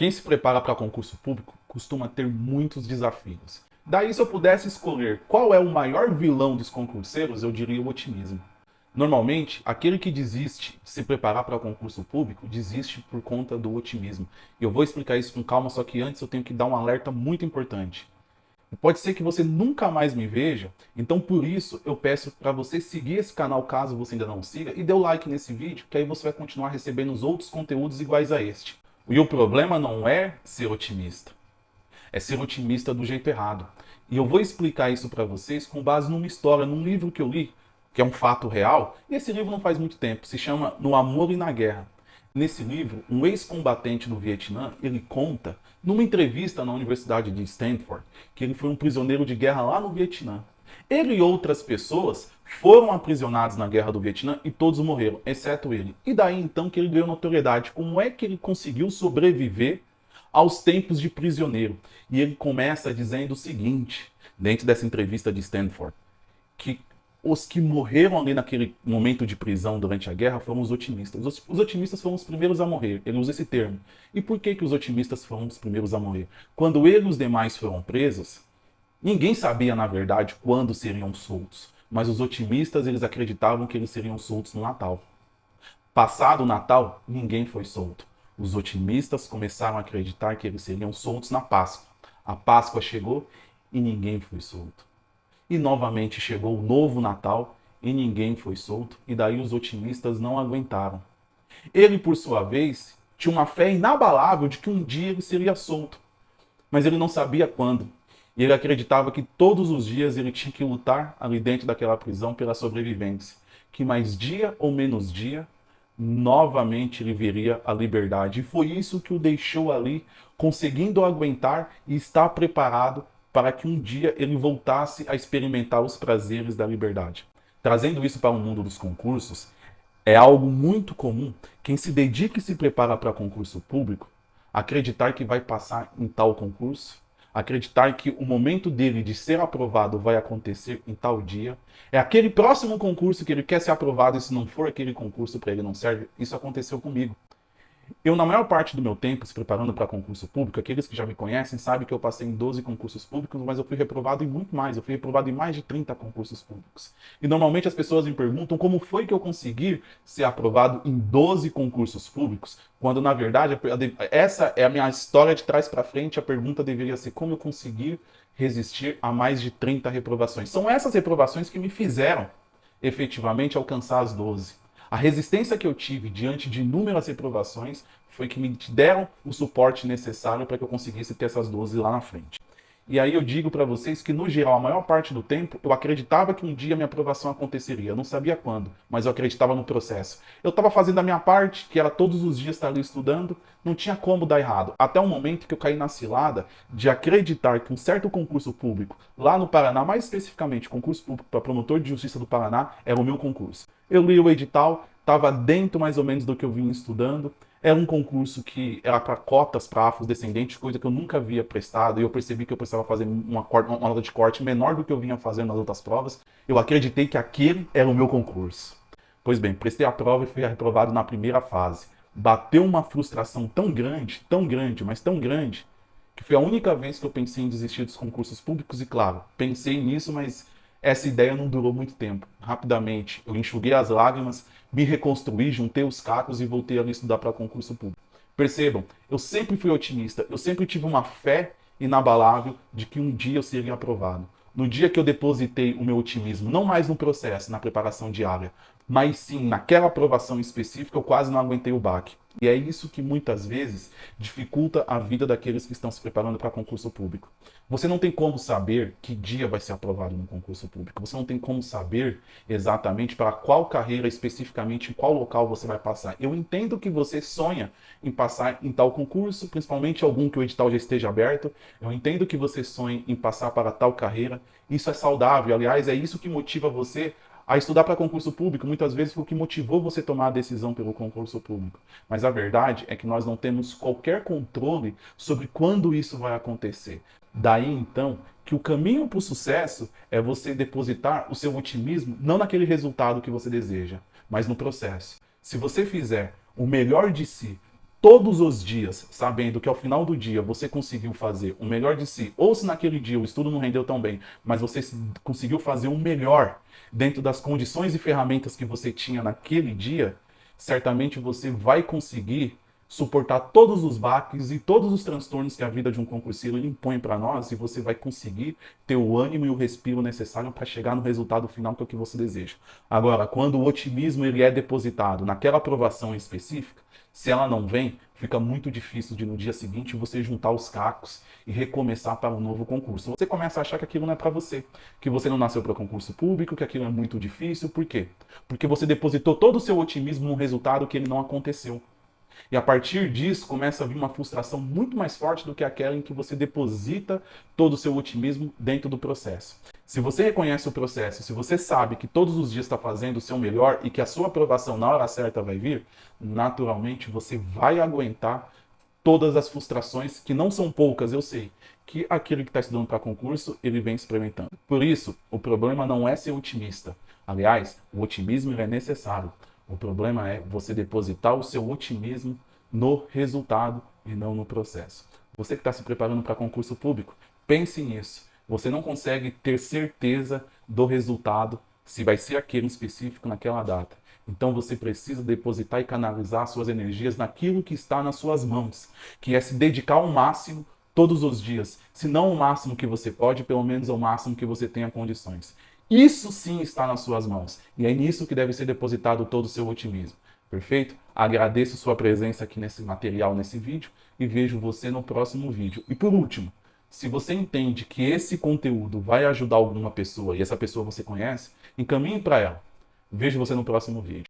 Quem se prepara para concurso público costuma ter muitos desafios. Daí, se eu pudesse escolher qual é o maior vilão dos concurseiros, eu diria o otimismo. Normalmente, aquele que desiste de se preparar para o concurso público desiste por conta do otimismo. E eu vou explicar isso com calma, só que antes eu tenho que dar um alerta muito importante. Pode ser que você nunca mais me veja, então por isso eu peço para você seguir esse canal caso você ainda não siga e dê o like nesse vídeo, que aí você vai continuar recebendo os outros conteúdos iguais a este. E o problema não é ser otimista, é ser otimista do jeito errado. E eu vou explicar isso para vocês com base numa história, num livro que eu li, que é um fato real, e esse livro não faz muito tempo, se chama No Amor e na Guerra. Nesse livro, um ex-combatente do Vietnã, ele conta, numa entrevista na Universidade de Stanford, que ele foi um prisioneiro de guerra lá no Vietnã. Ele e outras pessoas foram aprisionados na guerra do Vietnã e todos morreram, exceto ele. E daí então que ele ganhou notoriedade. Como é que ele conseguiu sobreviver aos tempos de prisioneiro? E ele começa dizendo o seguinte, dentro dessa entrevista de Stanford, que os que morreram ali naquele momento de prisão durante a guerra foram os otimistas. Os otimistas foram os primeiros a morrer. Ele usa esse termo. E por que os otimistas foram os primeiros a morrer? Quando ele e os demais foram presos, ninguém sabia, na verdade, quando seriam soltos. Mas os otimistas, eles acreditavam que eles seriam soltos no Natal. Passado o Natal, ninguém foi solto. Os otimistas começaram a acreditar que eles seriam soltos na Páscoa. A Páscoa chegou e ninguém foi solto. E novamente chegou o novo Natal e ninguém foi solto, e daí os otimistas não aguentaram. Ele, por sua vez, tinha uma fé inabalável de que um dia ele seria solto, mas ele não sabia quando. E ele acreditava que todos os dias ele tinha que lutar ali dentro daquela prisão pela sobrevivência, que mais dia ou menos dia, novamente ele veria a liberdade. E foi isso que o deixou ali, conseguindo aguentar e estar preparado para que um dia ele voltasse a experimentar os prazeres da liberdade. Trazendo isso para o mundo dos concursos, é algo muito comum quem se dedica e se prepara para concurso público acreditar que vai passar em tal concurso, acreditar que o momento dele de ser aprovado vai acontecer em tal dia, é aquele próximo concurso que ele quer ser aprovado e se não for aquele concurso para ele não serve. Isso aconteceu comigo. Eu, na maior parte do meu tempo, se preparando para concurso público, aqueles que já me conhecem sabem que eu passei em 12 concursos públicos, mas eu fui reprovado em muito mais. Eu fui reprovado em mais de 30 concursos públicos. E normalmente as pessoas me perguntam como foi que eu consegui ser aprovado em 12 concursos públicos, quando na verdade essa é a minha história de trás para frente. A pergunta deveria ser como eu consegui resistir a mais de 30 reprovações. São essas reprovações que me fizeram efetivamente alcançar as 12. A resistência que eu tive diante de inúmeras reprovações foi que me deram o suporte necessário para que eu conseguisse ter essas 12 lá na frente. E aí eu digo para vocês que, no geral, a maior parte do tempo, eu acreditava que um dia minha aprovação aconteceria. Eu não sabia quando, mas eu acreditava no processo. Eu estava fazendo a minha parte, que era todos os dias estar ali estudando, não tinha como dar errado. Até o momento que eu caí na cilada de acreditar que um certo concurso público, lá no Paraná, mais especificamente, concurso público para promotor de justiça do Paraná, era o meu concurso. Eu li o edital, estava dentro mais ou menos do que eu vinha estudando. Era um concurso que era para cotas para afrodescendentes, coisa que eu nunca havia prestado, e eu percebi que eu precisava fazer uma nota de corte menor do que eu vinha fazendo nas outras provas. Eu acreditei que aquele era o meu concurso. Pois bem, prestei a prova e fui reprovado na primeira fase. Bateu uma frustração tão grande, mas tão grande, que foi a única vez que eu pensei em desistir dos concursos públicos. E claro, pensei nisso, mas essa ideia não durou muito tempo. Rapidamente, eu enxuguei as lágrimas, me reconstruí, juntei os cacos e voltei a estudar para concurso público. Percebam, eu sempre fui otimista, eu sempre tive uma fé inabalável de que um dia eu seria aprovado. No dia que eu depositei o meu otimismo, não mais no processo, na preparação diária, mas sim naquela aprovação específica, eu quase não aguentei o baque. E é isso que muitas vezes dificulta a vida daqueles que estão se preparando para concurso público. Você não tem como saber que dia vai ser aprovado no concurso público. Você não tem como saber exatamente para qual carreira, especificamente em qual local você vai passar. Eu entendo que você sonha em passar em tal concurso, principalmente algum que o edital já esteja aberto. Eu entendo que você sonha em passar para tal carreira. Isso é saudável. Aliás, é isso que motiva você a estudar para concurso público. Muitas vezes foi o que motivou você a tomar a decisão pelo concurso público. Mas a verdade é que nós não temos qualquer controle sobre quando isso vai acontecer. Daí, então, que o caminho para o sucesso é você depositar o seu otimismo não naquele resultado que você deseja, mas no processo. Se você fizer o melhor de si todos os dias, sabendo que ao final do dia você conseguiu fazer o melhor de si, ou se naquele dia o estudo não rendeu tão bem, mas você conseguiu fazer o melhor dentro das condições e ferramentas que você tinha naquele dia, certamente você vai conseguir suportar todos os baques e todos os transtornos que a vida de um concurseiro impõe para nós, e você vai conseguir ter o ânimo e o respiro necessário para chegar no resultado final que é o que você deseja. Agora, quando o otimismo ele é depositado naquela aprovação específica, se ela não vem, fica muito difícil de no dia seguinte você juntar os cacos e recomeçar para um novo concurso. Você começa a achar que aquilo não é para você, que você não nasceu para concurso público, que aquilo é muito difícil. Por quê? Porque você depositou todo o seu otimismo num resultado que ele não aconteceu. E a partir disso começa a vir uma frustração muito mais forte do que aquela em que você deposita todo o seu otimismo dentro do processo. Se você reconhece o processo, se você sabe que todos os dias está fazendo o seu melhor e que a sua aprovação na hora certa vai vir, naturalmente você vai aguentar todas as frustrações, que não são poucas, eu sei, que aquele que está estudando para concurso, ele vem experimentando. Por isso, o problema não é ser otimista. Aliás, o otimismo é necessário. O problema é você depositar o seu otimismo no resultado e não no processo. Você que está se preparando para concurso público, pense nisso. Você não consegue ter certeza do resultado, se vai ser aquele específico naquela data. Então você precisa depositar e canalizar suas energias naquilo que está nas suas mãos, que é se dedicar ao máximo todos os dias. Se não o máximo que você pode, pelo menos ao máximo que você tenha condições. Isso sim está nas suas mãos. E é nisso que deve ser depositado todo o seu otimismo. Perfeito? Agradeço sua presença aqui nesse material, nesse vídeo, e vejo você no próximo vídeo. E por último, se você entende que esse conteúdo vai ajudar alguma pessoa e essa pessoa você conhece, encaminhe para ela. Vejo você no próximo vídeo.